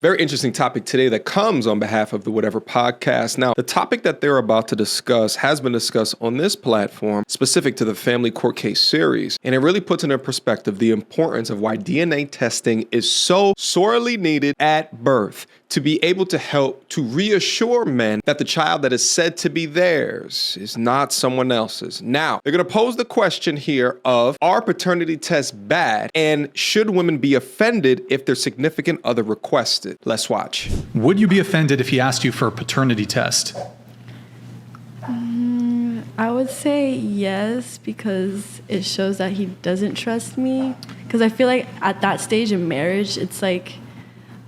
Very interesting topic today that comes on behalf of the Whatever podcast. Now, the topic that they're about to discuss has been discussed on this platform specific to the family court case series. And it really puts into perspective the importance of why DNA testing is so sorely needed at birth to be able to help to reassure men that the child that is said to be theirs is not someone else's. Now, they're going to pose the question here of, are paternity tests bad? And should women be offended if their significant other requests it? Let's watch. Would you be offended if he asked you for a paternity test? I would say yes, because it shows that he doesn't trust me. Because I feel like at that stage in marriage, it's like,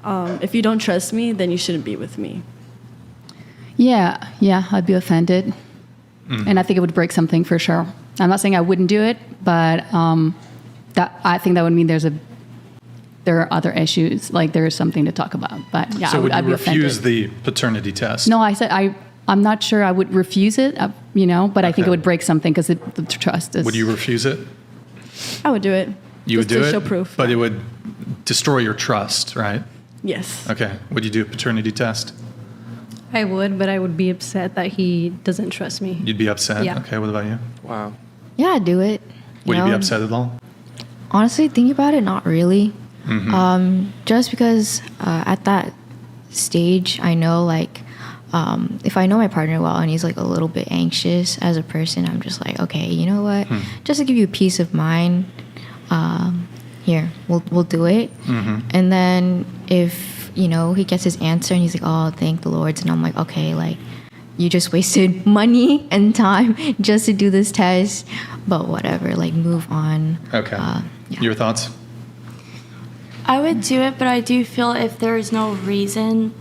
if you don't trust me, then you shouldn't be with me. Yeah, I'd be offended. And I think it would break something for sure. I'm not saying I wouldn't do it, but I think that would mean there are other issues, like there is something to talk about. But yeah, so I'd be refuse offended. the paternity test? No, I said I'm not sure I would refuse it, but I think it would break something because the trust is. Would you refuse it? I would do it. You would do it? Show proof. But it would destroy your trust, right? Yes. Okay. Would you do a paternity test? I would, but I would be upset that he doesn't trust me. You'd be upset? Yeah. Okay, what about you? Wow. Yeah, I'd do it. Would you be upset at all? Honestly, thinking about it, not really. Just because at that stage, I know, like, if I know my partner well and he's, like, a little bit anxious as a person, I'm just like, okay, you know what? Just to give you peace of mind, here, we'll do it. And then if, he gets his answer and he's like, oh, thank the Lord. And I'm like, okay, like, you just wasted money and time just to do this test. But whatever, like, move on. Okay. Your thoughts? I would do it, but I do feel if there is no reason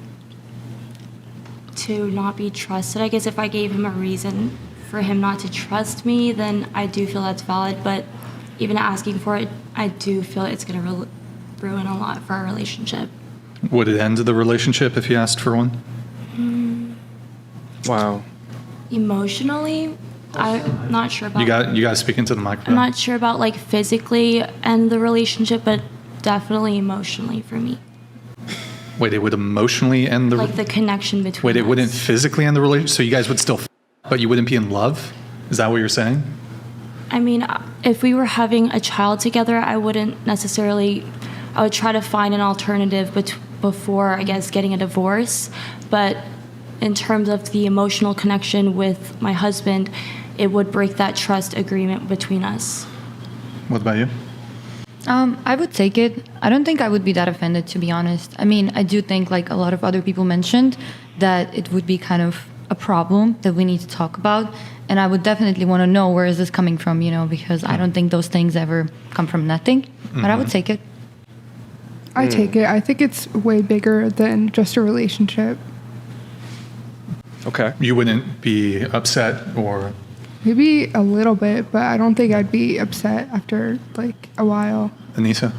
to not be trusted, I guess if I gave him a reason for him not to trust me, then I do feel that's valid. But even asking for it, I do feel it's going to ruin a lot for our relationship. Would it end the relationship if he asked for one? Wow. Emotionally, I'm not sure about. You got to speak into the microphone. I'm not sure about like physically end the relationship, but definitely emotionally for me. Wait, it would emotionally end the like the connection between. Wait, it us. wouldn't physically end the relationship. So you guys would still, but you wouldn't be in love. Is that what you're saying? I mean, if we were having a child together, I wouldn't necessarily. I would try to find an alternative before, I guess, getting a divorce. But in terms of the emotional connection with my husband, it would break that trust agreement between us. What about you? I would take it. I don't think I would be that offended, to be honest. I mean, I do think, like a lot of other people mentioned, that it would be kind of a problem that we need to talk about. And I would definitely want to know where is this coming from, because I don't think those things ever come from nothing. But I would take it. I take it. I think it's way bigger than just a relationship. Okay. You wouldn't be upset or... Maybe a little bit, but I don't think I'd be upset after, like, a while. Anissa?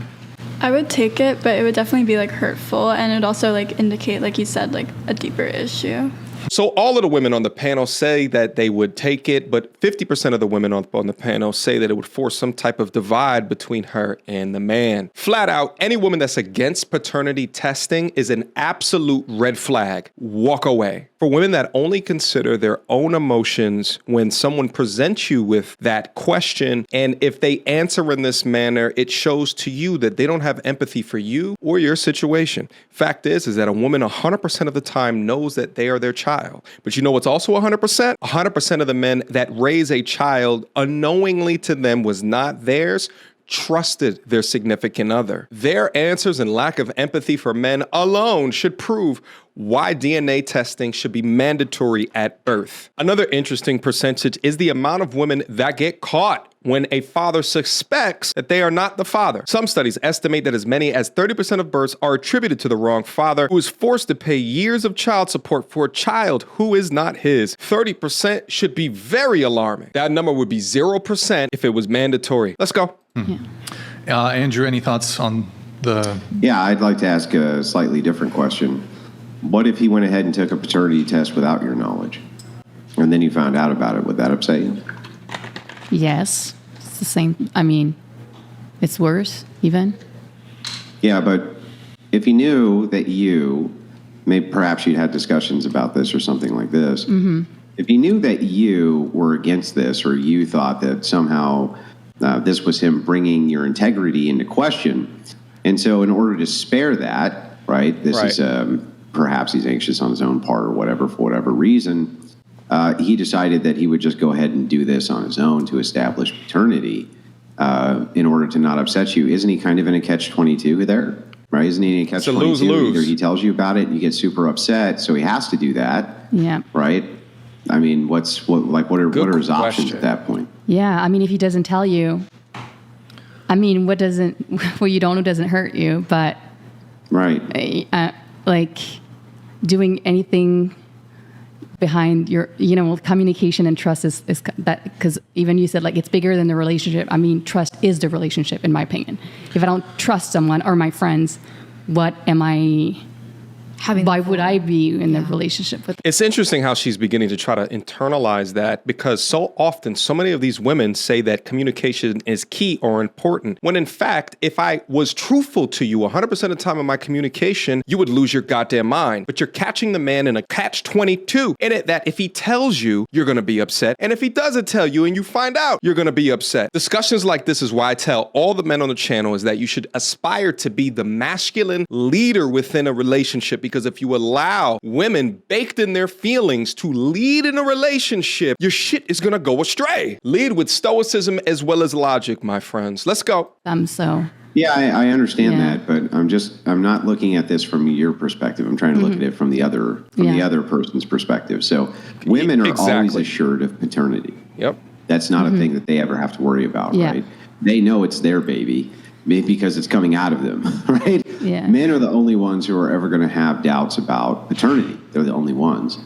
I would take it, but it would definitely be, like, hurtful, and it would also, like, indicate, like you said, like, a deeper issue. So all of the women on the panel say that they would take it, but 50% of the women on the panel say that it would force some type of divide between her and the man. Flat out, any woman that's against paternity testing is an absolute red flag. Walk away. For women that only consider their own emotions when someone presents you with that question, and if they answer in this manner, it shows to you that they don't have empathy for you or your situation. Fact is that a woman 100% of the time knows that they are their child. But you know what's also 100%? 100% of the men that raise a child unknowingly to them was not theirs trusted their significant other. Their answers and lack of empathy for men alone should prove why DNA testing should be mandatory at birth. Another interesting percentage is the amount of women that get caught when a father suspects that they are not the father. Some studies estimate that as many as 30% of births are attributed to the wrong father, who is forced to pay years of child support for a child who is not his. 30% should be very alarming. That number would be 0% if it was mandatory. Let's go. Andrew, any thoughts on the... Yeah, I'd like to ask a slightly different question. What if he went ahead and took a paternity test without your knowledge? And then you found out about it. Would that upset you? Yes. It's the same. I mean, it's worse even. Yeah, but if he knew that maybe perhaps you'd had discussions about this or something like this. If he knew that you were against this, or you thought that somehow this was him bringing your integrity into question, and so in order to spare that, right, this is perhaps he's anxious on his own part or whatever, for whatever reason, he decided that he would just go ahead and do this on his own to establish paternity in order to not upset you. Isn't he kind of in a catch-22 there? Right? Isn't he in a catch-22? lose-lose. Either he tells you about it and you get super upset, so he has to do that. Yeah. Right? I mean, what are his options at that point? Yeah. I mean, if he doesn't tell you, I mean, what you don't know doesn't hurt you, but right. Like doing anything behind your, communication and trust is that, because even you said like it's bigger than the relationship. I mean, trust is the relationship, in my opinion. If I don't trust someone or my friends, what am I why would I be in the relationship with them? It's interesting how she's beginning to try to internalize that, because so often, so many of these women say that communication is key or important, when in fact, if I was truthful to you 100% of the time in my communication, you would lose your goddamn mind. But you're catching the man in a catch-22 in it, that if he tells you, you're going to be upset. And if he doesn't tell you and you find out, you're going to be upset. Discussions like this is why I tell all the men on the channel is that you should aspire to be the masculine leader within a relationship, because if you allow women baked in their feelings to lead in a relationship, your shit is going to go astray. Lead with stoicism as well as logic, my friends. Let's go. Yeah, I understand that, but I'm not looking at this from your perspective. I'm trying to look at it from the other person's perspective. So women are always assured of paternity. Yep. That's not a thing that they ever have to worry about, right? They know it's their baby because it's coming out of them, right? Yeah. Men are the only ones who are ever going to have doubts about paternity. They're the only ones.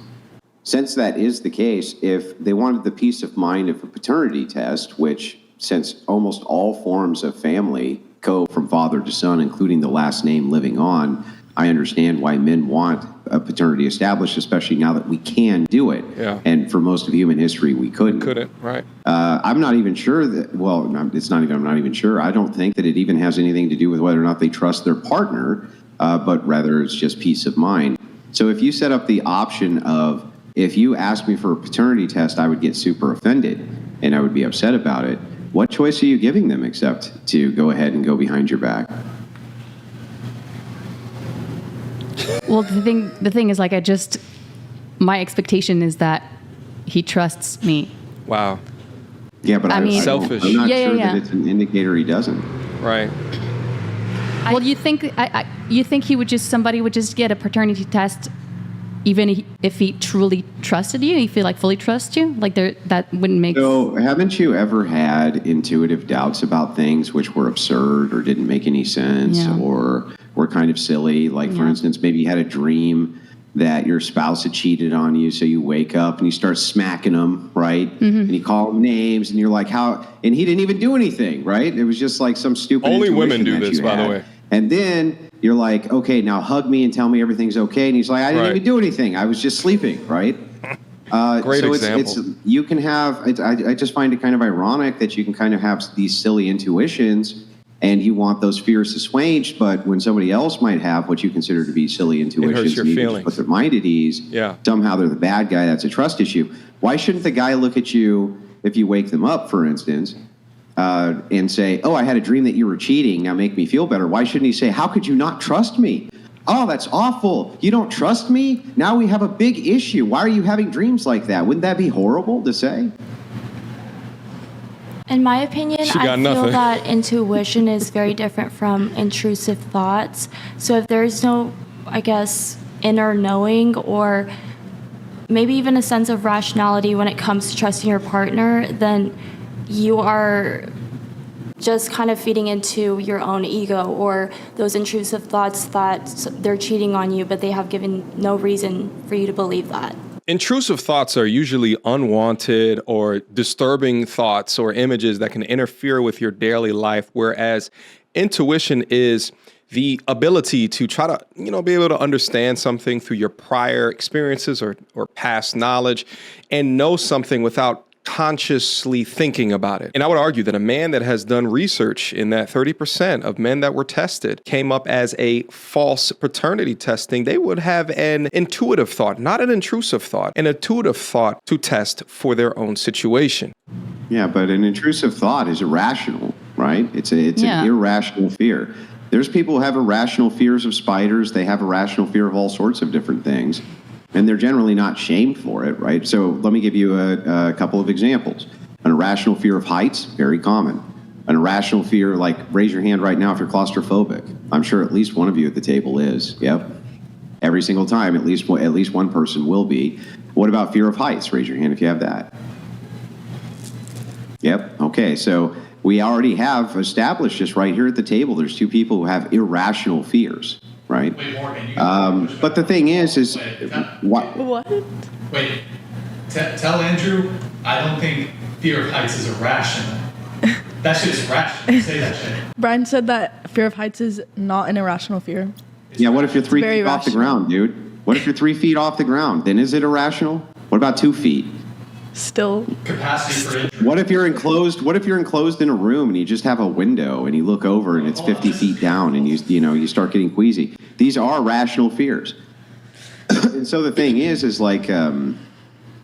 Since that is the case, if they wanted the peace of mind of a paternity test, which since almost all forms of family go from father to son, including the last name living on, I understand why men want a paternity established, especially now that we can do it. Yeah. And for most of human history, we couldn't. Right. I'm not even sure that, I'm not even sure. I don't think that it even has anything to do with whether or not they trust their partner, but rather it's just peace of mind. So if you set up the option of, if you asked me for a paternity test, I would get super offended and I would be upset about it. What choice are you giving them except to go ahead and go behind your back? Well, the thing is, like, my expectation is that he trusts me. Wow. Yeah, but I'm selfish. I'm not sure that it's an indicator he doesn't. Right. Well, you think somebody would just get a paternity test, even if he truly trusted you? You feel like fully trusts you? Like that wouldn't make. So, haven't you ever had intuitive doubts about things which were absurd or didn't make any sense or were kind of silly? Like, for instance, maybe you had a dream that your spouse had cheated on you, so you wake up and you start smacking them, right? And you call them names, and you're like, how? And he didn't even do anything, right? It was just like some stupid. Only women do this, by the way. And then you're like, okay, now hug me and tell me everything's okay. And he's like, I didn't even do anything. I was just sleeping, right? Great example. You can have. I just find it kind of ironic that you can kind of have these silly intuitions, and you want those fears assuaged, but when somebody else might have what you consider to be silly intuitions, and you just put their mind at ease, somehow they're the bad guy. That's a trust issue. Why shouldn't the guy look at you if you wake them up, for instance, and say, "Oh, I had a dream that you were cheating. Now make me feel better." Why shouldn't he say, "How could you not trust me? Oh, that's awful. You don't trust me? Now we have a big issue. Why are you having dreams like that?" Wouldn't that be horrible to say? In my opinion, I feel that intuition is very different from intrusive thoughts. So if there's no, I guess, inner knowing or maybe even a sense of rationality when it comes to trusting your partner, then you are just kind of feeding into your own ego or those intrusive thoughts that they're cheating on you, but they have given no reason for you to believe that. Intrusive thoughts are usually unwanted or disturbing thoughts or images that can interfere with your daily life, whereas intuition is the ability to try to, be able to understand something through your prior experiences or past knowledge and know something without consciously thinking about it. And I would argue that a man that has done research in that 30% of men that were tested came up as a false paternity testing, they would have an intuitive thought, not an intrusive thought, an intuitive thought to test for their own situation. Yeah, but an intrusive thought is irrational, right? It's an irrational fear. There's people who have irrational fears of spiders. They have irrational fear of all sorts of different things. And they're generally not shamed for it, right? So let me give you a couple of examples. An irrational fear of heights, very common. An irrational fear, like raise your hand right now if you're claustrophobic. I'm sure at least one of you at the table is. Yep. Every single time, at least one person will be. What about fear of heights? Raise your hand if you have that. Yep. Okay, so we already have established just right here at the table, there's two people who have irrational fears. Right. Wait, Morgan, but the thing is what? Wait, tell Andrew, I don't think fear of heights is irrational. That shit is rational. Say that shit. Brian said that fear of heights is not an irrational fear. Yeah, what if you're 3 feet off the ground, dude? What if you're 3 feet off the ground? Then is it irrational? What about 2 feet? Still capacity for injury. What if you're enclosed in a room and you just have a window and you look over and it's 50 feet down and you start getting queasy? These are rational fears. And so the thing is like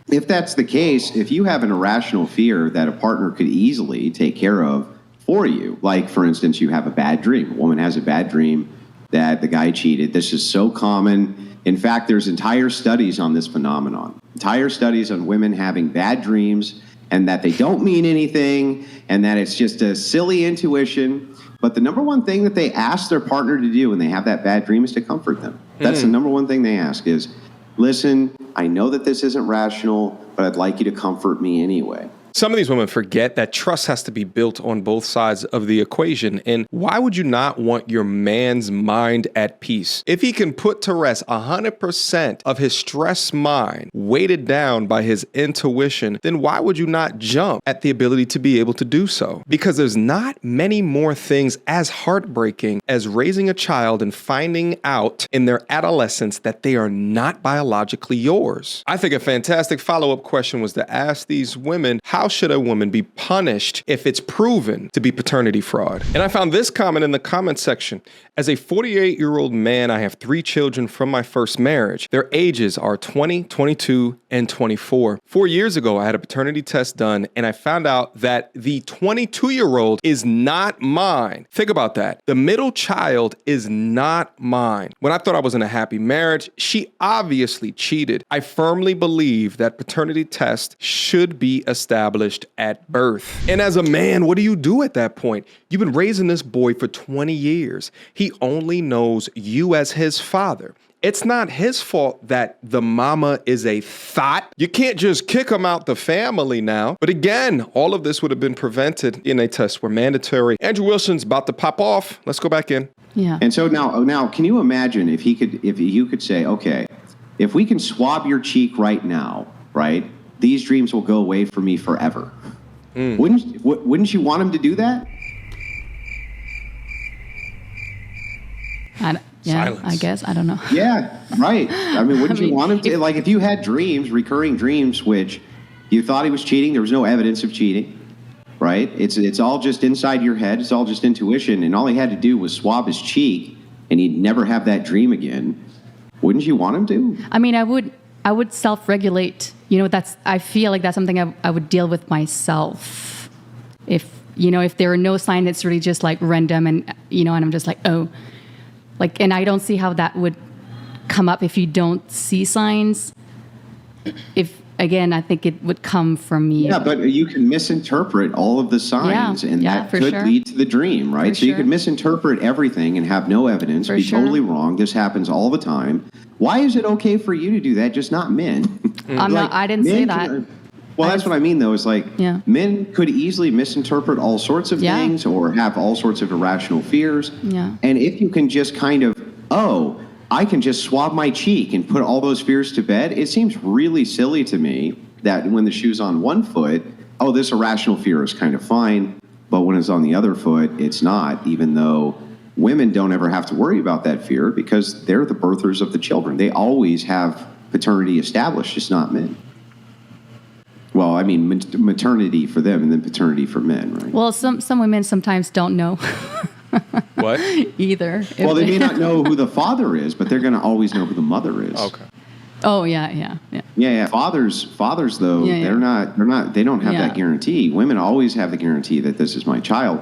if that's the case, if you have an irrational fear that a partner could easily take care of for you, like for instance, you have a bad dream. A woman has a bad dream that the guy cheated. This is so common. In fact, there's entire studies on this phenomenon. Entire studies on women having bad dreams and that they don't mean anything and that it's just a silly intuition. But the number one thing that they ask their partner to do when they have that bad dream is to comfort them. That's the number one thing they ask is, listen, I know that this isn't rational, but I'd like you to comfort me anyway. Some of these women forget that trust has to be built on both sides of the equation. And why would you not want your man's mind at peace? If he can put to rest 100% of his stressed mind weighted down by his intuition, then why would you not jump at the ability to be able to do so? Because there's not many more things as heartbreaking as raising a child and finding out in their adolescence that they are not biologically yours. I think a fantastic follow-up question was to ask these women, how should a woman be punished if it's proven to be paternity fraud? And I found this comment in the comment section. As a 48-year-old man, I have 3 children from my first marriage. Their ages are 20, 22, and 24. 4 years ago, I had a paternity test done, and I found out that the 22-year-old is not mine. Think about that. The middle child is not mine. When I thought I was in a happy marriage, she obviously cheated. I firmly believe that paternity tests should be established at birth. And as a man, what do you do at that point? You've been raising this boy for 20 years. He only knows you as his father. It's not his fault that the mama is a thought. You can't just kick him out the family now. But again, all of this would have been prevented. DNA tests were mandatory. Andrew Wilson's about to pop off. Let's go back in. Yeah. And so now, can you imagine if you could say, okay, if we can swab your cheek right now, right? These dreams will go away from me forever. Wouldn't you want him to do that? Silence. I guess. I don't know. Yeah, right. I mean, wouldn't you want him to? Like, if you had dreams, recurring dreams, which you thought he was cheating, there was no evidence of cheating, right? It's all just inside your head. It's all just intuition. And all he had to do was swab his cheek, and he'd never have that dream again. Wouldn't you want him to? I mean, I would self-regulate. I feel like that's something I would deal with myself. If there are no signs, it's really just like random and I'm just like, oh, like, and I don't see how that would come up if you don't see signs. Again, I think it would come from me. Yeah, but you can misinterpret all of the signs, and that could lead to the dream, right? So you can misinterpret everything and have no evidence, be totally wrong. This happens all the time. Why is it okay for you to do that, just not men? I didn't say that. Well, that's what I mean, though. Is like men could easily misinterpret all sorts of things or have all sorts of irrational fears. Yeah. And if you can just kind of, I can just swab my cheek and put all those fears to bed. It seems really silly to me that when the shoe's on one foot, this irrational fear is kind of fine. But when it's on the other foot, it's not, even though women don't ever have to worry about that fear because they're the birthers of the children. They always have paternity established, just not men. Well, I mean, maternity for them and then paternity for men, right? Well, some women sometimes don't know. What? Either. Well, they may not know who the father is, but they're going to always know who the mother is. Okay. Oh, yeah. Yeah. Fathers though, they don't have that guarantee. Women always have the guarantee that this is my child.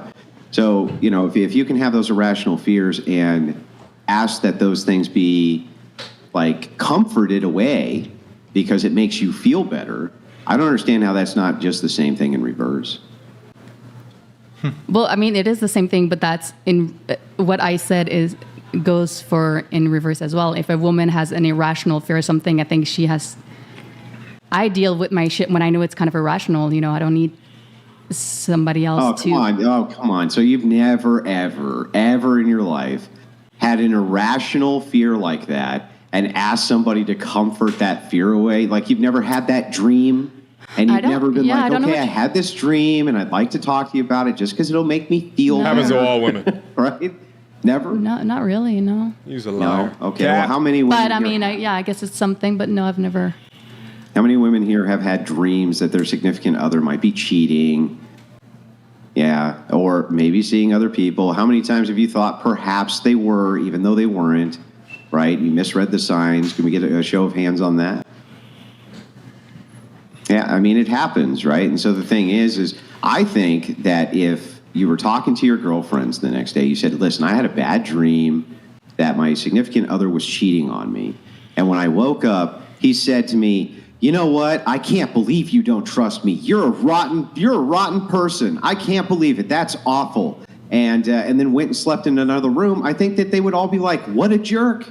So, if you can have those irrational fears and ask that those things be like comforted away because it makes you feel better, I don't understand how that's not just the same thing in reverse. Well, I mean, it is the same thing, but that's in what I said goes for in reverse as well. If a woman has an irrational fear or something, I think I deal with my shit when I know it's kind of irrational. I don't need somebody else come on. So you've never, ever in your life had an irrational fear like that and asked somebody to comfort that fear away? Like you've never had that dream? And you've never been like, okay, I had this dream and I'd like to talk to you about it just because it'll make me feel better. Happens to all women. Right? Never? No, not really, no. He's a liar. No? Okay, well, how many women But I mean, I guess it's something, but no, I've never. How many women here have had dreams that their significant other might be cheating? Yeah, or maybe seeing other people. How many times have you thought perhaps they were, even though they weren't, right? You misread the signs. Can we get a show of hands on that? Yeah, I mean, it happens, right? And so the thing is I think that if you were talking to your girlfriends the next day, you said, listen, I had a bad dream that my significant other was cheating on me. And when I woke up, he said to me, you know what? I can't believe you don't trust me. You're a rotten person. I can't believe it. That's awful. And then went and slept in another room. I think that they would all be like, what a jerk.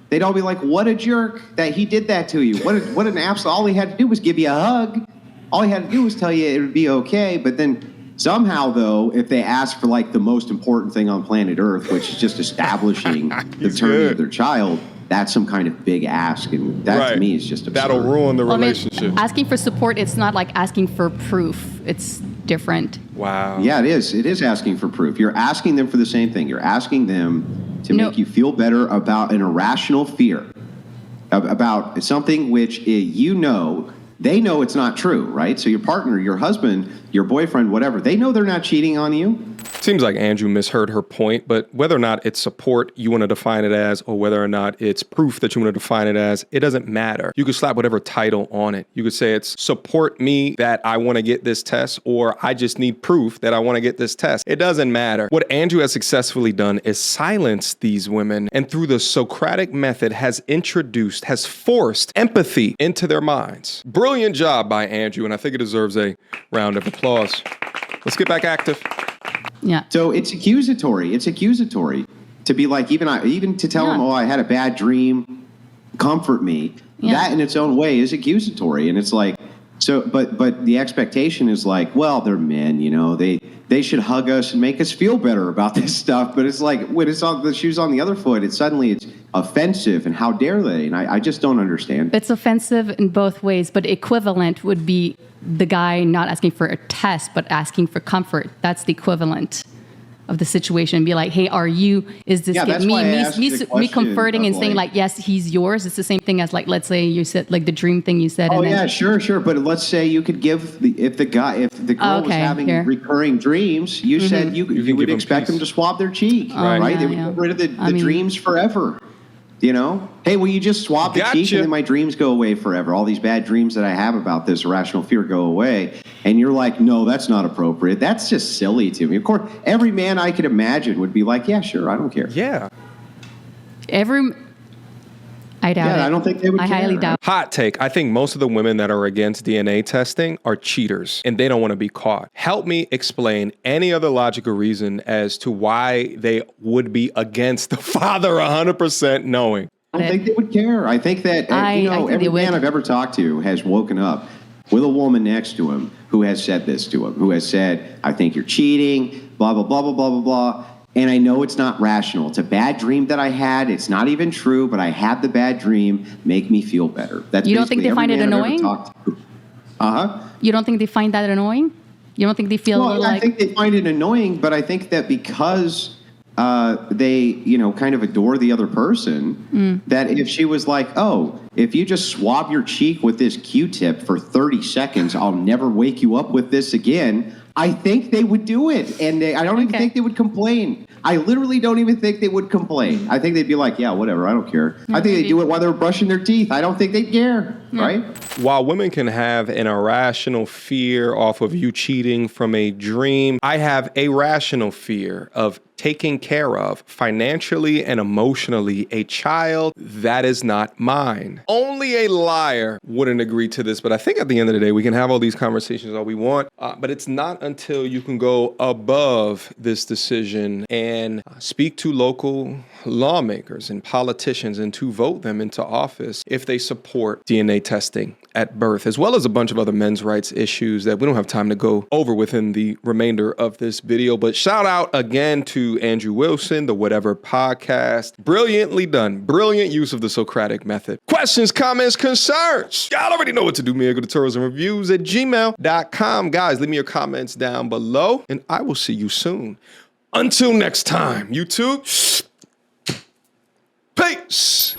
They'd all be like, what a jerk that he did that to you. What an absolute, all he had to do was give you a hug. All he had to do was tell you it would be okay. But then somehow, though, if they ask for like the most important thing on planet Earth, which is just establishing the paternity of their child, that's some kind of big ask. And that to me is just absurd. That'll ruin the relationship. I mean, asking for support, it's not like asking for proof. It's different. Wow. Yeah, it is. It is asking for proof. You're asking them for the same thing. You're asking them to make you feel better about an irrational fear, about something which they know it's not true, right? So your partner, your husband, your boyfriend, whatever, they know they're not cheating on you. Seems like Andrew misheard her point, but whether or not it's support you want to define it as, or whether or not it's proof that you want to define it as, it doesn't matter. You could slap whatever title on it. You could say it's support me that I want to get this test, or I just need proof that I want to get this test. It doesn't matter. What Andrew has successfully done is silence these women, and through the Socratic method has forced empathy into their minds. Brilliant job by Andrew, and I think it deserves a round of applause. Let's get back active. Yeah. So it's accusatory. It's accusatory to be like, even to tell them, I had a bad dream, comfort me. Yeah. That in its own way is accusatory. And it's like, so, but the expectation is like, well, they're men, they should hug us and make us feel better about this stuff. But it's like, when it's on the shoes on the other foot, it's offensive, and how dare they? And I just don't understand. It's offensive in both ways, but equivalent would be the guy not asking for a test, but asking for comfort. That's the equivalent of the situation. Be like, hey, is this me comforting and saying like, yes, he's yours? It's the same thing as like, let's say you said like the dream thing you said. Oh yeah, sure. But let's say you could give if the girl was having recurring dreams, you said you would expect them to swab their cheek, right? They would get rid of the dreams forever. Hey, will you just swab the cheek and then my dreams go away forever? All these bad dreams that I have about this irrational fear go away. And you're like, no, that's not appropriate. That's just silly to me. Of course, every man I could imagine would be like, yeah, sure, I don't care. Yeah. I doubt it. I don't think they would care. I highly doubt it. Hot take. I think most of the women that are against DNA testing are cheaters and they don't want to be caught. Help me explain any other logical reason as to why they would be against the father 100% knowing. I don't think they would care. I think that, every man I've ever talked to has woken up with a woman next to him who has said this to him, who has said, I think you're cheating, blah, blah, blah, blah, blah, blah, blah. And I know it's not rational. It's a bad dream that I had. It's not even true, but I had the bad dream. Make me feel better. That's you don't think they find it annoying? You don't think they find that annoying? You don't think they feel I think they find it annoying, but I think that because they, kind of adore the other person, that if she was like, oh, if you just swab your cheek with this Q-tip for 30 seconds, I'll never wake you up with this again, I think they would do it. And I don't even think they would complain. I literally don't even think they would complain. I think they'd be like, yeah, whatever, I don't care. I think they'd do it while they're brushing their teeth. I don't think they'd care, right? While women can have an irrational fear off of you cheating from a dream, I have a rational fear of taking care of financially and emotionally a child that is not mine. Only a liar wouldn't agree to this, but I think at the end of the day, we can have all these conversations all we want, but it's not until you can go above this decision and speak to local lawmakers and politicians and to vote them into office if they support DNA testing at birth, as well as a bunch of other men's rights issues that we don't have time to go over within the remainder of this video. But shout out again to Andrew Wilson, the Whatever Podcast. Brilliantly done. Brilliant use of the Socratic method. Questions, comments, concerns. Y'all already know what to do. Me, go to tourismreviews@gmail.com. Guys, leave me your comments down below, and I will see you soon. Until next time, YouTube. Peace.